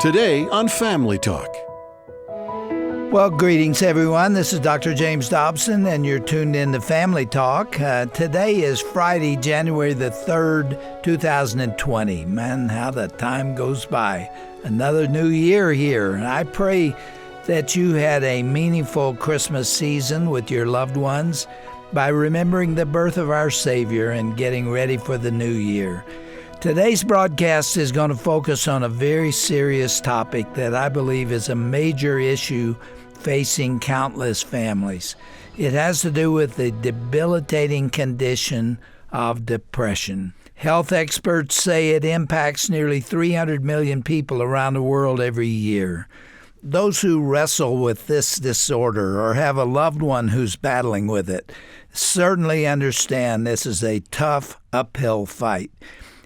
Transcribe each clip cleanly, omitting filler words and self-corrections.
Today on Family Talk. Well, greetings, everyone. This is Dr. James Dobson, and you're tuned in to Family Talk. Today is Friday, January the 3rd, 2020. Man, how the time goes by. Another new year here. I pray that you had a meaningful Christmas season with your loved ones by remembering the birth of our Savior and getting ready for the new year. Today's broadcast is going to focus on a very serious topic that I believe is a major issue facing countless families. It has to do with the debilitating condition of depression. Health experts say it impacts nearly 300 million people around the world every year. Those who wrestle with this disorder or have a loved one who's battling with it certainly understand this is a tough uphill fight.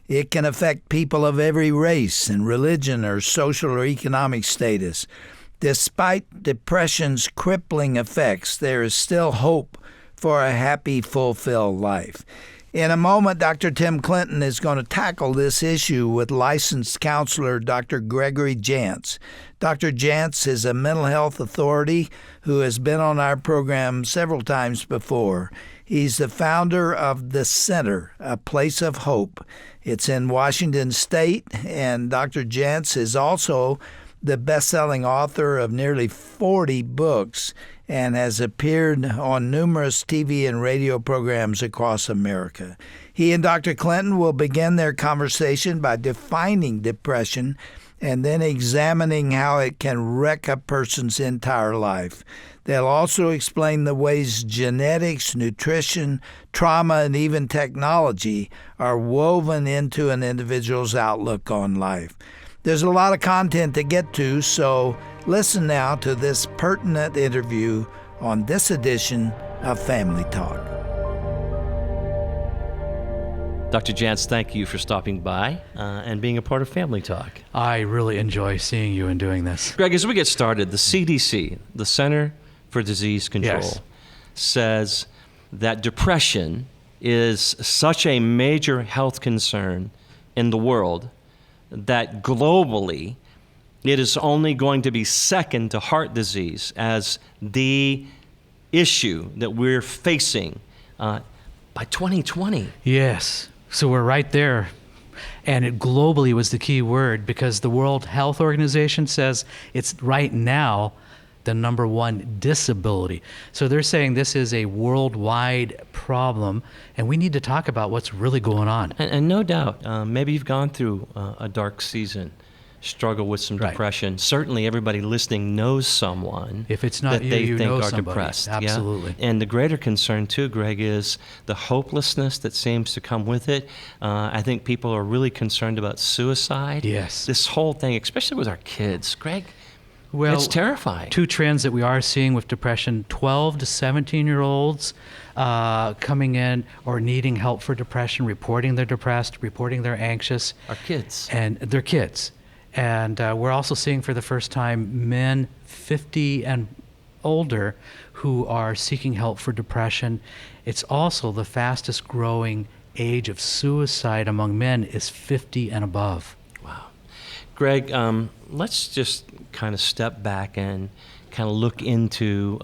It can affect people of every race and religion or social or economic status. Despite depression's crippling effects, there is still hope for a happy, fulfilled life. In a moment, Dr. Tim Clinton is going to tackle this issue with licensed counselor Dr. Gregory Jantz. Dr. Jantz is a mental health authority who has been on our program several times before. He's the founder of The Center, a place of hope. It's in Washington State, and Dr. Jantz is also the best-selling author of nearly 40 books and has appeared on numerous TV and radio programs across America. He and Dr. Clinton will begin their conversation by defining depression and then examining how it can wreck a person's entire life. They'll also explain the ways genetics, nutrition, trauma, and even technology are woven into an individual's outlook on life. There's a lot of content to get to, so listen now to this pertinent interview on this edition of Family Talk. Dr. Jantz, thank you for stopping by and being a part of Family Talk. I really enjoy seeing you and doing this. Greg, as we get started, the CDC, the Center for Disease Control, Yes. says that depression is such a major health concern in the world that globally it is only going to be second to heart disease as the issue that we're facing by 2020. Yes. So we're right there. And it globally was the key word because the World Health Organization says it's right now the number one disability. So they're saying this is a worldwide problem, and we need to talk about what's really going on. And no doubt, maybe you've gone through a dark season, struggle with some Right. depression. Certainly everybody listening knows someone If it's not that you, they you think know are somebody. depressed. Yeah? Absolutely. And the greater concern too, Greg, is the hopelessness that seems to come with it. I think people are really concerned about suicide. Yes. This whole thing, especially with our kids. Greg, Well, it's terrifying. Two trends that we are seeing with depression: 12 to 17-year-olds coming in or needing help for depression, reporting they're depressed, reporting they're anxious. Our kids. And they're kids. And we're also seeing for the first time men 50 and older who are seeking help for depression. It's also the fastest growing age of suicide among men is 50 and above. Wow. Greg, let's just kind of step back and kind of look into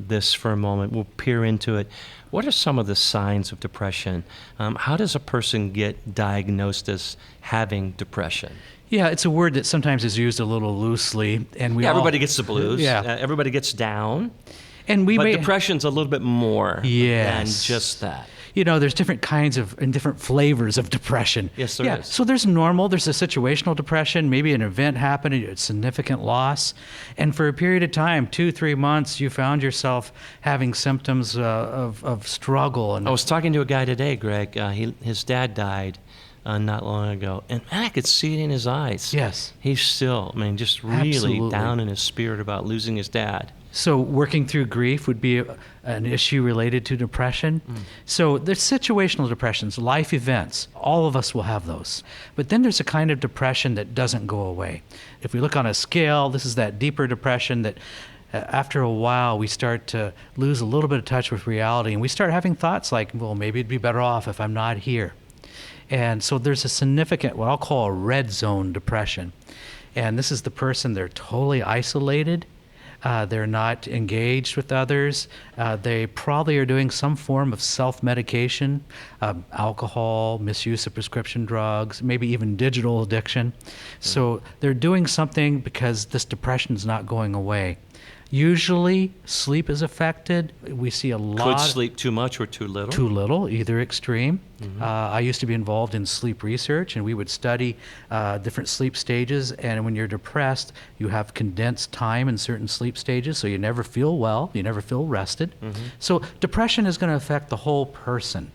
this for a moment. We'll peer into it. What are some of the signs of depression? How does a person get diagnosed as having depression? Yeah, it's a word that sometimes is used a little loosely, and everybody gets the blues. Yeah. Everybody gets down. And but depression's a little bit more than just that. You know, there's different kinds of and different flavors of depression. Yes, there is. So there's normal, there's a situational depression, maybe an event happened, a significant loss, and for a period of time, 2-3 months, you found yourself having symptoms of struggle. And I was talking to a guy today, Greg. His dad died not long ago, and man, I could see it in his eyes. Yes. He's still, just really Absolutely. down in his spirit about losing his dad. So working through grief would be an issue related to depression. So there's situational depressions, life events. All of us will have those. But then there's a kind of depression that doesn't go away. If we look on a scale, this is that deeper depression that after a while we start to lose a little bit of touch with reality, and we start having thoughts like, well, maybe it'd be better off if I'm not here. And so there's a significant, what I'll call a red zone depression. And this is the person, they're totally isolated. They're not engaged with others. They probably are doing some form of self-medication, alcohol, misuse of prescription drugs, maybe even digital addiction. So they're doing something because this depression is not going away. Usually, sleep is affected. We see a lot. Could sleep too much or too little? Too little, either extreme. I used to be involved in sleep research, and we would study different sleep stages. And when you're depressed, you have condensed time in certain sleep stages, so you never feel well, you never feel rested. So depression is going to affect the whole person.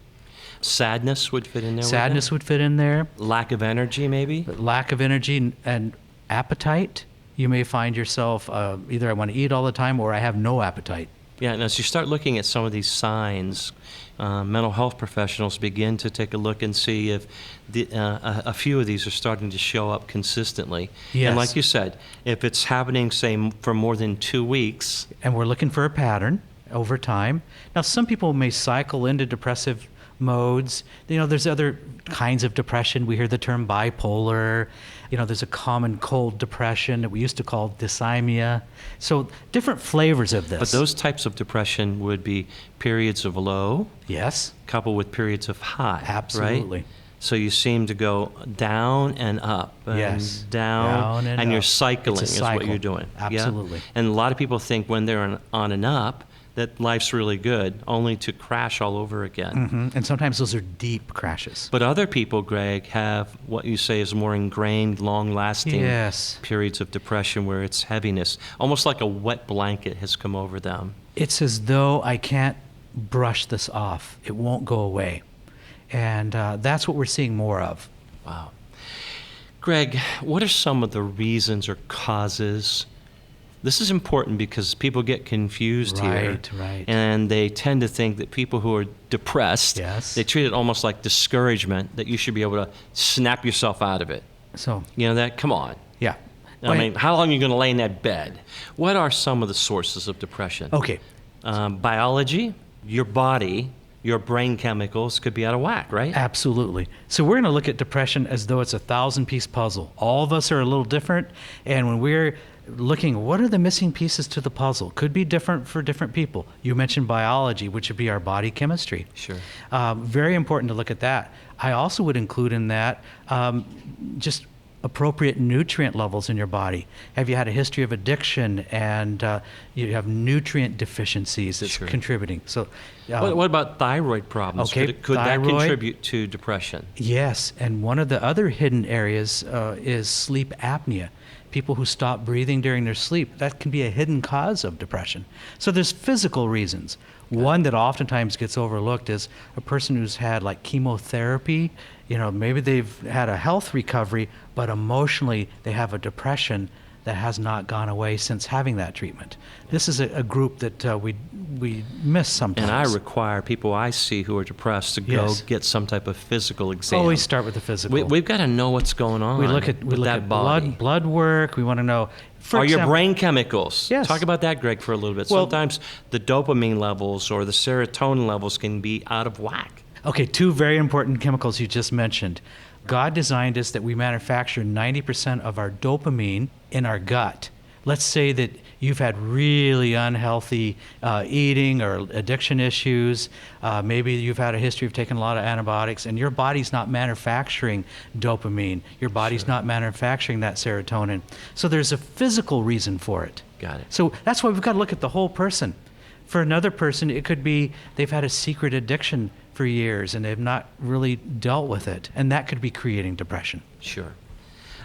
Sadness would fit in there. Sadness would fit in there. Lack of energy, maybe? Lack of energy and appetite. You may find yourself either I want to eat all the time or I have no appetite. Yeah, and as you start looking at some of these signs, mental health professionals begin to take a look and see if a few of these are starting to show up consistently. Yes. And like you said, if it's happening, say, for more than 2 weeks. And we're looking for a pattern over time. Now, some people may cycle into depressive modes. There's other kinds of depression. We hear the term bipolar. There's a common cold depression that we used to call dysthymia. So different flavors of this. But those types of depression would be periods of low, yes, coupled with periods of high. Absolutely. Right? So you seem to go down and up, and yes, down and you're up. cycling It's a is cycle. what you're doing. Absolutely. Yeah? And a lot of people think when they're on and up that life's really good, only to crash all over again. And sometimes those are deep crashes. But other people, Greg, have what you say is more ingrained, long-lasting Yes. periods of depression where it's heaviness, almost like a wet blanket has come over them. It's as though I can't brush this off. It won't go away. And that's what we're seeing more of. Wow. Greg, what are some of the reasons or causes? This is important because people get confused here. Right. And they tend to think that people who are depressed, Yes. they treat it almost like discouragement, that you should be able to snap yourself out of it. So, Come on. yeah. I mean, how long are you going to lay in that bed? What are some of the sources of depression? Okay. Biology, your body, your brain chemicals could be out of whack, right? Absolutely. So we're going to look at depression as though it's a 1,000-piece puzzle. All of us are a little different, and when we're looking, what are the missing pieces to the puzzle? Could be different for different people. You mentioned biology, which would be our body chemistry. Sure. Very important to look at that. I also would include in that just appropriate nutrient levels in your body. Have you had a history of addiction and you have nutrient deficiencies that's Sure. contributing? So, What about thyroid problems? Okay, Could that thyroid. contribute to depression? Yes, and one of the other hidden areas is sleep apnea. People who stop breathing during their sleep, that can be a hidden cause of depression. So there's physical reasons. One that oftentimes gets overlooked is a person who's had like chemotherapy. Maybe they've had a health recovery, but emotionally they have a depression that has not gone away since having that treatment. This is a group that we miss sometimes. And I require people I see who are depressed to go Yes. get some type of physical exam. Always start with the physical. We've got to know what's going on. We look with that at body. blood work. We want to know. For Are your example, brain chemicals? Yes. Talk about that, Greg, for a little bit. Well- Sometimes the dopamine levels or the serotonin levels can be out of whack. Okay, two very important chemicals you just mentioned. God designed us that we manufacture 90% of our dopamine in our gut. Let's say that you've had really unhealthy eating or addiction issues. Maybe you've had a history of taking a lot of antibiotics, and your body's not manufacturing dopamine. Your body's not manufacturing that serotonin. So there's a physical reason for it. Got it. So that's why we've got to look at the whole person. For another person, it could be they've had a secret addiction for years and they've not really dealt with it, and that could be creating depression. Sure.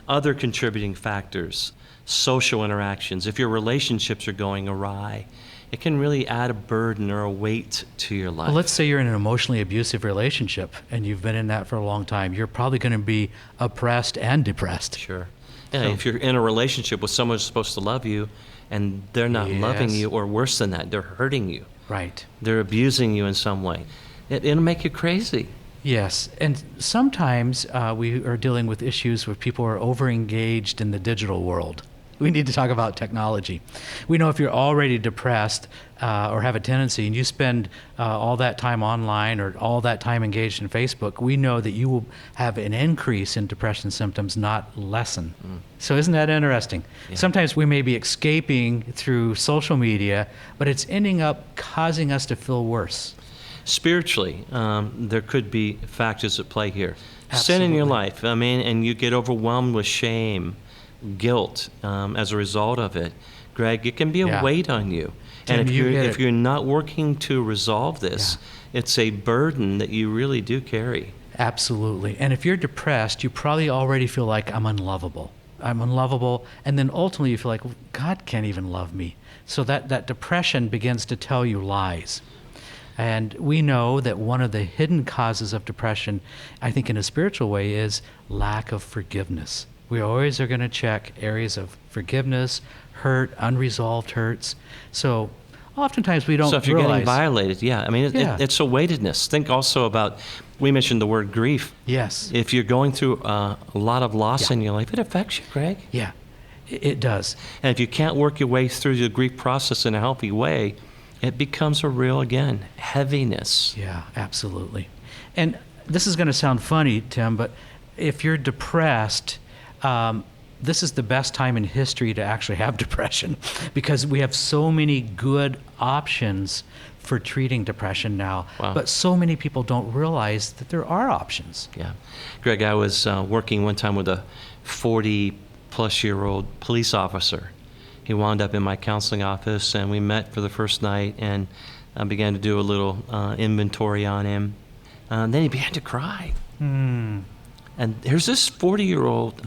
Other contributing factors, social interactions. If your relationships are going awry, it can really add a burden or a weight to your life. Well, let's say you're in an emotionally abusive relationship and you've been in that for a long time. You're probably going to be oppressed and depressed. Sure. Yeah, if you're in a relationship with someone who's supposed to love you and they're not loving Yes. you, or worse than that, they're hurting you. Right. They're abusing you in some way. It'll make you crazy. Yes, and sometimes we are dealing with issues where people are over-engaged in the digital world. we need to talk about technology. We know if you're already depressed or have a tendency and you spend all that time online or all that time engaged in Facebook, we know that you will have an increase in depression symptoms, not lessen. So isn't that interesting? Yeah. Sometimes we may be escaping through social media, but it's ending up causing us to feel worse. Spiritually, there could be factors at play here. Sin in your life, and you get overwhelmed with shame, guilt as a result of it. Greg, it can be a weight on you. Tim, And if you you're not working to resolve this, it's a burden that you really do carry. Absolutely. And if you're depressed, you probably already feel like I'm unlovable. I'm unlovable. And then ultimately you feel like, well, God can't even love me. So that depression begins to tell you lies. And we know that one of the hidden causes of depression, I think in a spiritual way, is lack of forgiveness. We always are going to check areas of forgiveness, hurt, unresolved hurts. So oftentimes we don't realize. So if you're getting violated, it's a weightedness. Think also about, we mentioned the word grief. Yes. If you're going through a lot of loss in your life, it affects you, Greg. Yeah, it does. And if you can't work your way through the grief process in a healthy way, it becomes a real, again, heaviness. Yeah, absolutely. And this is going to sound funny, Tim, but if you're depressed, this is the best time in history to actually have depression because we have so many good options for treating depression now. Wow. But so many people don't realize that there are options. Yeah. Greg, I was working one time with a 40-plus-year-old police officer. He wound up in my counseling office, and we met for the first night, and I began to do a little inventory on him. Then he began to cry. And here's this 40-year-old,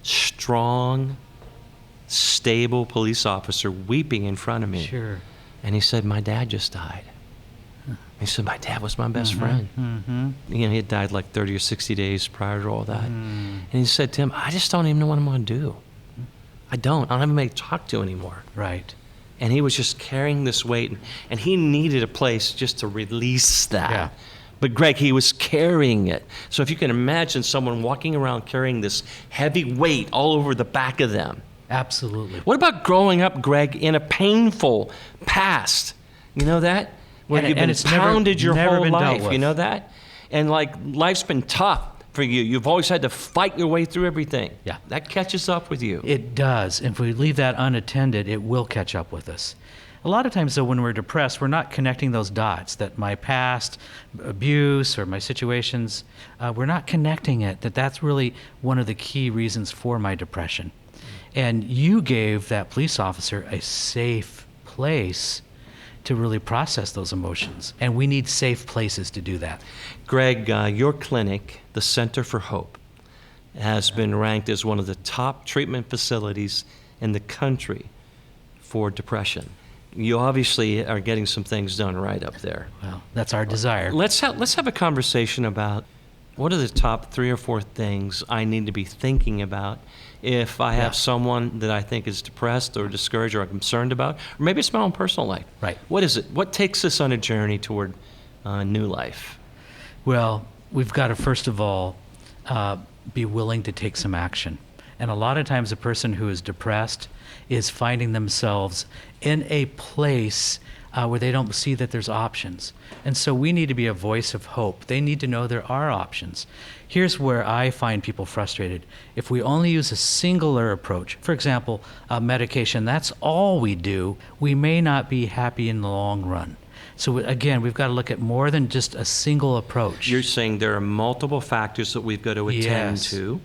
strong, stable police officer weeping in front of me. Sure. And he said, my dad just died. He said, my dad was my best friend. He had died like 30 or 60 days prior to all that. And he said, Tim, I just don't even know what I'm going to do. I don't have anybody to talk to anymore. Right. And he was just carrying this weight, and he needed a place just to release that. Yeah. But Greg, he was carrying it. So if you can imagine someone walking around carrying this heavy weight all over the back of them. Absolutely. What about growing up, Greg, in a painful past? You know that? Where you've been pounded your whole life. You know that? And like life's been tough for you. You've always had to fight your way through everything. Yeah. That catches up with you. It does. If we leave that unattended, it will catch up with us. A lot of times, though, when we're depressed, we're not connecting those dots, that my past abuse or my situations, we're not connecting it, that's really one of the key reasons for my depression. And you gave that police officer a safe place to really process those emotions. And we need safe places to do that. Greg, your clinic, the Center for Hope, has been ranked as one of the top treatment facilities in the country for depression. You obviously are getting some things done right up there. Well, that's our desire. Let's have a conversation about what are the top 3 or 4 things I need to be thinking about if I have someone that I think is depressed or discouraged or I'm concerned about, or maybe it's my own personal life. Right. What is it? What takes us on a journey toward new life? Well, we've got to, first of all, be willing to take some action. And a lot of times a person who is depressed is finding themselves in a place where they don't see that there's options. And so we need to be a voice of hope. They need to know there are options. Here's where I find people frustrated. If we only use a singular approach, for example, medication, that's all we do, we may not be happy in the long run. So again, we've got to look at more than just a single approach. You're saying there are multiple factors that we've got to attend to.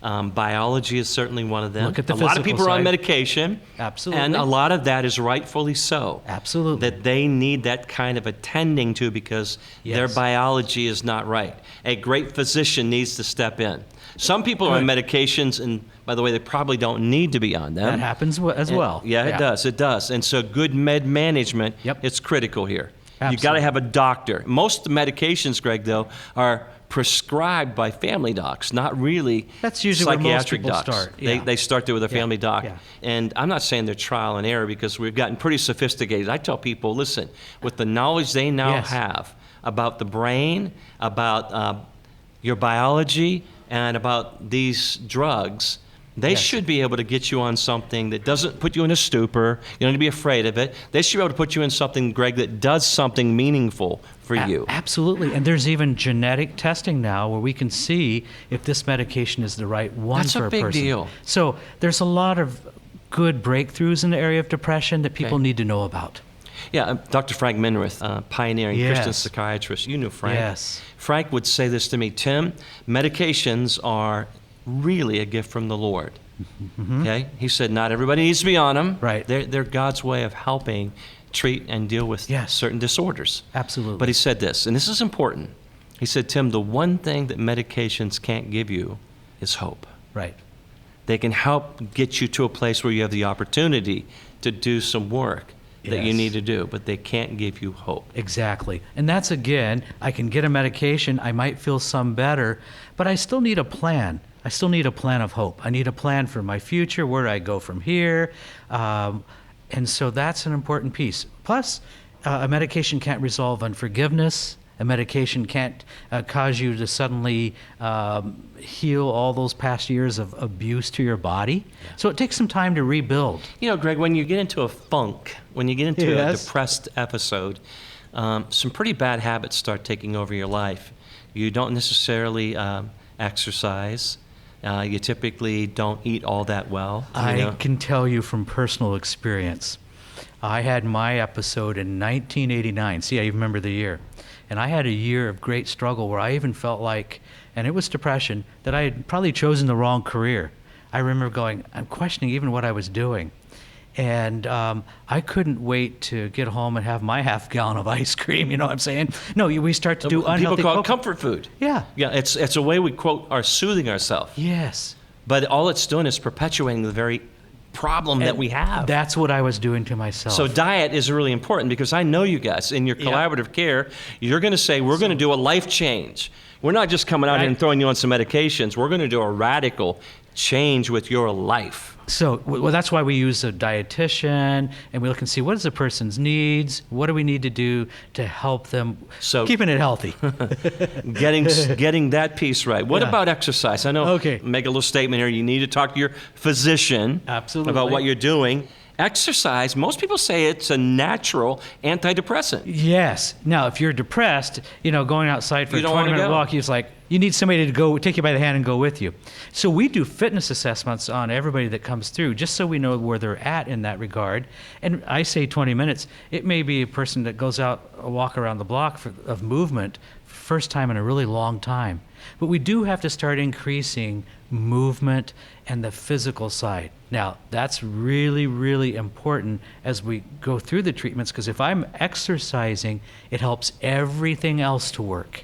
Biology is certainly one of them. Look at the a lot of people side. are on medication. Absolutely. And a lot of that is rightfully so. Absolutely. That they need that kind of attending to because their biology is not right. A great physician needs to step in. Some people are on medications, and by the way, they probably don't need to be on them. That happens as well. Yeah, it does. It does. And so good med management is critical here. Absolutely. You've got to have a doctor. Most medications, Greg, though, are prescribed by family docs, not really That's usually psychiatric where most people docs. start. Yeah. They start there with a family doc. Yeah. And I'm not saying they're trial and error because we've gotten pretty sophisticated. I tell people, listen, with the knowledge they now have about the brain, about your biology, and about these drugs, They Yes. should be able to get you on something that doesn't put you in a stupor. You don't need to be afraid of it. They should be able to put you in something, Greg, that does something meaningful for you. Absolutely. And there's even genetic testing now where we can see if this medication is the right one That's for a a big person. deal. So there's a lot of good breakthroughs in the area of depression that people Okay. need to know about. Yeah, Dr. Frank Minirth, pioneering Yes. Christian psychiatrist. You knew Frank. Yes. Frank would say this to me, Tim, medications are really a gift from the Lord. Okay? He said not everybody needs to be on them. Right. They're God's way of helping treat and deal with Yes. certain disorders. Absolutely. But he said this, and this is important. He said, Tim, the one thing that medications can't give you is hope. Right. They can help get you to a place where you have the opportunity to do some work that you Yes. need to do, but they can't give you hope. Exactly. And that's, again, I can get a medication, I might feel some better, but I still need a plan. I still need a plan of hope. I need a plan for my future, where do I go from here? And so that's an important piece. Plus, a medication can't resolve unforgiveness. A medication can't cause you to suddenly heal all those past years of abuse to your body. So it takes some time to rebuild. You know, Greg, when you get into a funk, when you get into a Yes. depressed episode, some pretty bad habits start taking over your life. You don't necessarily exercise. You typically don't eat all that well. I can tell you from personal experience. I had my episode in 1989. See, I remember the year. And I had a year of great struggle where I even felt like, and it was depression, that I had probably chosen the wrong career. I remember going, I'm questioning even what I was doing. And I couldn't wait to get home and have my half gallon of ice cream, you know what I'm saying? No, we start to do People unhealthy call it coping. comfort food. Yeah. Yeah, it's a way we, quote, are soothing ourselves. Yes. But all it's doing is perpetuating the very problem that we have. That's what I was doing to myself. So diet is really important because I know you guys, in your collaborative care, you're going to say, we're going to do a life change. We're not just coming out here and throwing you on some medications. We're going to do a radical change with your life. So well, that's why we use a dietitian, and we look and see what is the person's needs, what do we need to do to help them keeping it healthy. Getting that piece right. What Yeah. about exercise? I know, Okay. make a little statement here. You need to talk to your physician Absolutely. about what you're doing. Exercise, most people say it's a natural antidepressant. Yes. Now, if you're depressed, going outside for You a don't wanna 20-minute go. walk, it's like you need somebody to go take you by the hand and go with you. So we do fitness assessments on everybody that comes through, just so we know where they're at in that regard. And I say 20 minutes. It may be a person that goes out a walk around the block of movement, first time in a really long time. But we do have to start increasing movement and the physical side. Now, that's really, really important as we go through the treatments, because if I'm exercising, it helps everything else to work.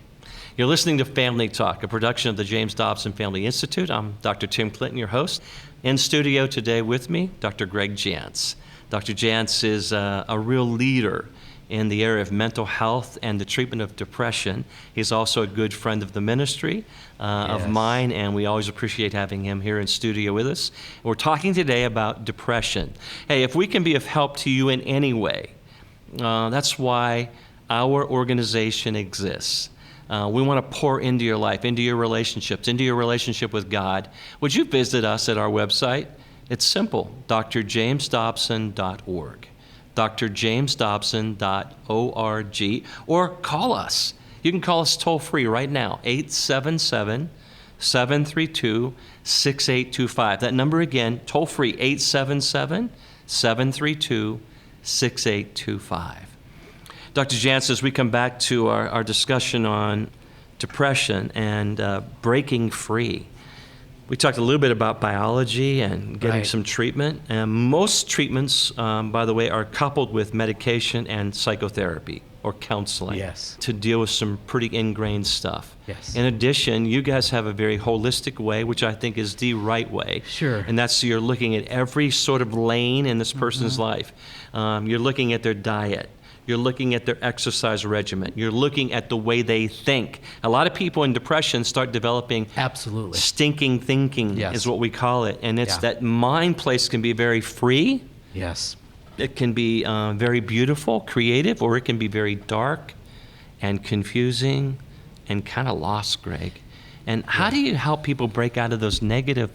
You're listening to Family Talk, a production of the James Dobson Family Institute. I'm Dr. Tim Clinton, your host. In studio today with me, Dr. Greg Jantz. Dr. Jantz is a real leader in the area of mental health and the treatment of depression. He's also a good friend of the ministry, of Yes. mine, and we always appreciate having him here in studio with us. We're talking today about depression. Hey, if we can be of help to you in any way, that's why our organization exists. We want to pour into your life, into your relationships, into your relationship with God. Would you visit us at our website? It's simple, drjamesdobson.org. drjamesdobson.org, or call us. You can call us toll free right now, 877-732-6825. That number again, toll free, 877-732-6825. Dr. Jantz, as we come back to our discussion on depression and breaking free, we talked a little bit about biology and getting some treatment. And most treatments, by the way, are coupled with medication and psychotherapy or counseling to deal with some pretty ingrained stuff. Yes. In addition, you guys have a very holistic way, which I think is the right way. Sure. And that's you're looking at every sort of lane in this person's life. You're looking at their diet. You're looking at their exercise regimen. You're looking at the way they think. A lot of people in depression start developing stinking thinking, is what we call it. And it's that mind place can be very free. Yes. It can be very beautiful, creative, or it can be very dark and confusing and kind of lost, Greg. And how do you help people break out of those negative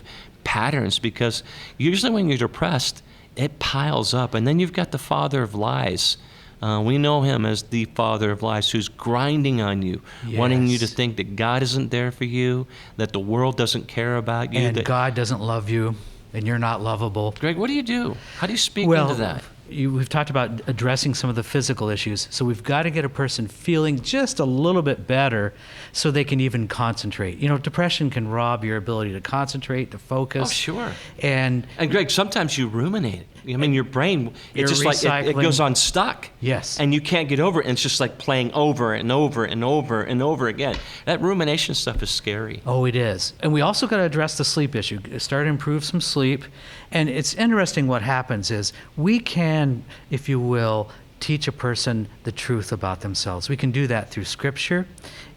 patterns, because usually when you're depressed, it piles up. And then you've got the father of lies. We know him as the father of lies, who's grinding on you, wanting you to think that God isn't there for you, that the world doesn't care about you. And that God doesn't love you, and you're not lovable. Greg, what do you do? How do you speak into that? We've talked about addressing some of the physical issues. So we've got to get a person feeling just a little bit better so they can even concentrate. Depression can rob your ability to concentrate, to focus. Oh, sure. And Greg, sometimes you ruminate it. I mean, your brain, it's just like it goes on stuck. Yes. And you can't get over it. And it's just like playing over and over and over and over again. That rumination stuff is scary. Oh, it is. And we also got to address the sleep issue. Start to improve some sleep. And it's interesting what happens is we can, if you will, teach a person the truth about themselves. We can do that through Scripture,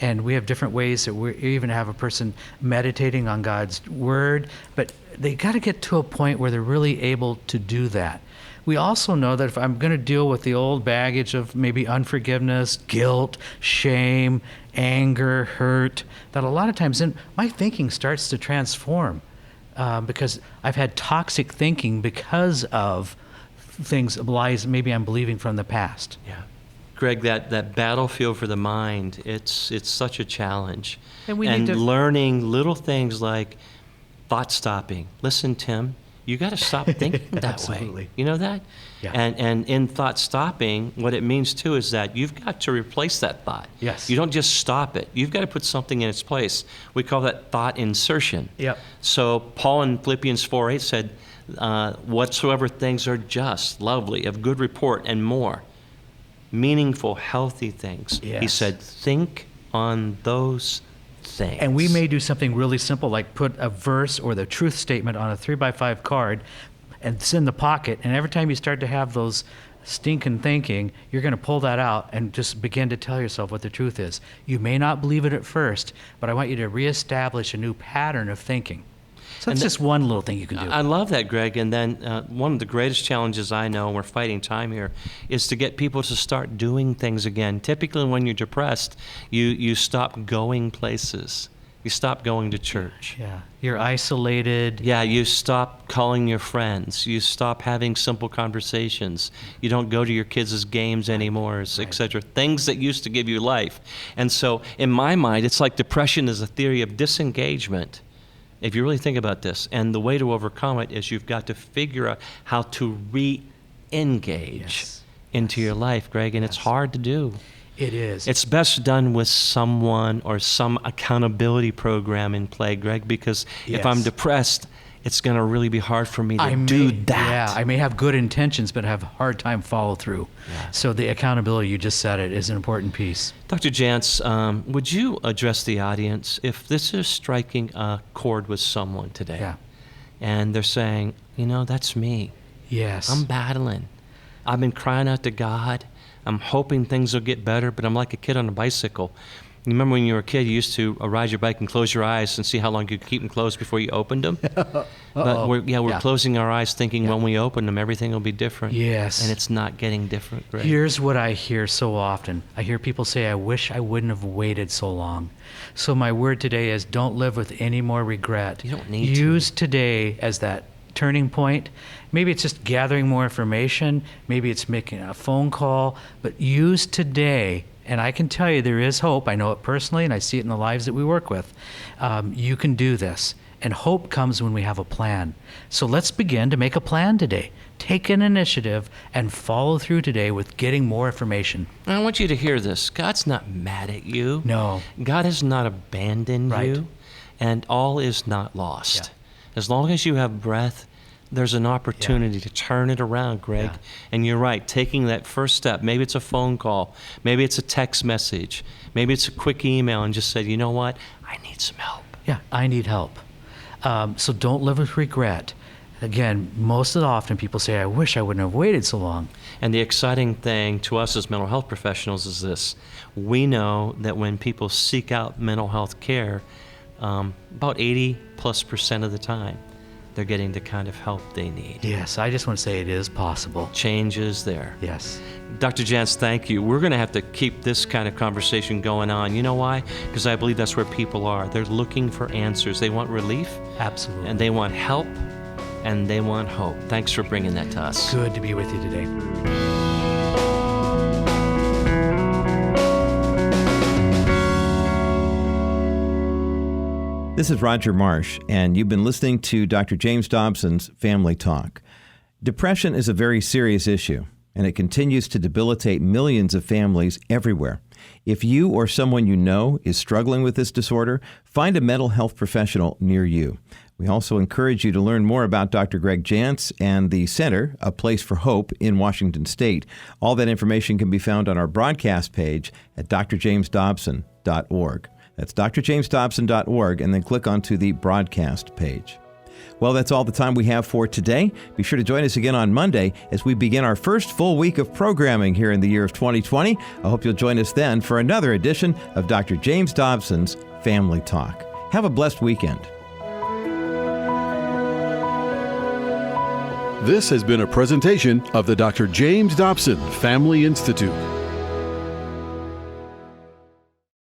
and we have different ways that we even have a person meditating on God's Word, but they got to get to a point where they're really able to do that. We also know that if I'm going to deal with the old baggage of maybe unforgiveness, guilt, shame, anger, hurt, that a lot of times then my thinking starts to transform because I've had toxic thinking because of lies maybe I'm believing from the past. Yeah. Greg, that battlefield for the mind, it's such a challenge. And we need to learning little things like thought stopping. Listen, Tim, you got to stop thinking that Absolutely. way. You know that? Yeah. And in thought stopping, what it means too is that you've got to replace that thought. Yes. You don't just stop it. You've got to put something in its place. We call that thought insertion. Yep. So Paul in Philippians 4:8 said, whatsoever things are just, lovely, of good report, and more meaningful, healthy things. Yes. He said, think on those things. And we may do something really simple, like put a verse or the truth statement on a 3x5 card, and it's in the pocket. And every time you start to have those stinking thinking, you're going to pull that out and just begin to tell yourself what the truth is. You may not believe it at first, but I want you to reestablish a new pattern of thinking. So that's just one little thing you can do. I love that, Greg. And then one of the greatest challenges I know, and we're fighting time here, is to get people to start doing things again. Typically when you're depressed, you stop going places. You stop going to church. Yeah. You're isolated. Yeah, you stop calling your friends. You stop having simple conversations. You don't go to your kids' games anymore, et cetera. Things that used to give you life. And so in my mind, it's like depression is a theory of disengagement. If you really think about this, and the way to overcome it is you've got to figure out how to re-engage into your life, Greg, and it's hard to do. It is. It's best done with someone or some accountability program in play, Greg, because if I'm depressed, it's going to really be hard for me to do that. Yeah, I may have good intentions, but have a hard time follow through. Yeah. So the accountability, you just said it, is an important piece. Dr. Jantz, would you address the audience if this is striking a chord with someone today, and they're saying, that's me. Yes. I'm battling. I've been crying out to God. I'm hoping things will get better, but I'm like a kid on a bicycle. You remember when you were a kid, you used to ride your bike and close your eyes and see how long you could keep them closed before you opened them? But we're closing our eyes thinking when we open them, everything will be different. Yes. And it's not getting different, Greg. Here's what I hear so often. I hear people say, I wish I wouldn't have waited so long. So my word today is don't live with any more regret. You don't need to. Use today as that turning point. Maybe it's just gathering more information. Maybe it's making a phone call. But use today. And I can tell you there is hope. I know it personally, and I see it in the lives that we work with. You can do this. And hope comes when we have a plan. So let's begin to make a plan today. Take an initiative and follow through today with getting more information. And I want you to hear this. God's not mad at you. No. God has not abandoned you. And all is not lost. Yeah. As long as you have breath, there's an opportunity to turn it around, Greg. Yeah. And you're right, taking that first step. Maybe it's a phone call. Maybe it's a text message. Maybe it's a quick email and just say, you know what? I need some help. Yeah, I need help. So don't live with regret. Again, most of the often people say, I wish I wouldn't have waited so long. And the exciting thing to us as mental health professionals is this. We know that when people seek out mental health care, about 80+% of the time, they're getting the kind of help they need. Yes, I just want to say it is possible. Change is there. Yes. Dr. Jantz, thank you. We're going to have to keep this kind of conversation going on. You know why? Because I believe that's where people are. They're looking for answers. They want relief. Absolutely. And they want help. And they want hope. Thanks for bringing that to us. Good to be with you today. This is Roger Marsh, and you've been listening to Dr. James Dobson's Family Talk. Depression is a very serious issue, and it continues to debilitate millions of families everywhere. If you or someone you know is struggling with this disorder, find a mental health professional near you. We also encourage you to learn more about Dr. Greg Jantz and the Center, A Place for Hope in Washington State. All that information can be found on our broadcast page at drjamesdobson.org. That's drjamesdobson.org, and then click onto the broadcast page. Well, that's all the time we have for today. Be sure to join us again on Monday as we begin our first full week of programming here in the year of 2020. I hope you'll join us then for another edition of Dr. James Dobson's Family Talk. Have a blessed weekend. This has been a presentation of the Dr. James Dobson Family Institute.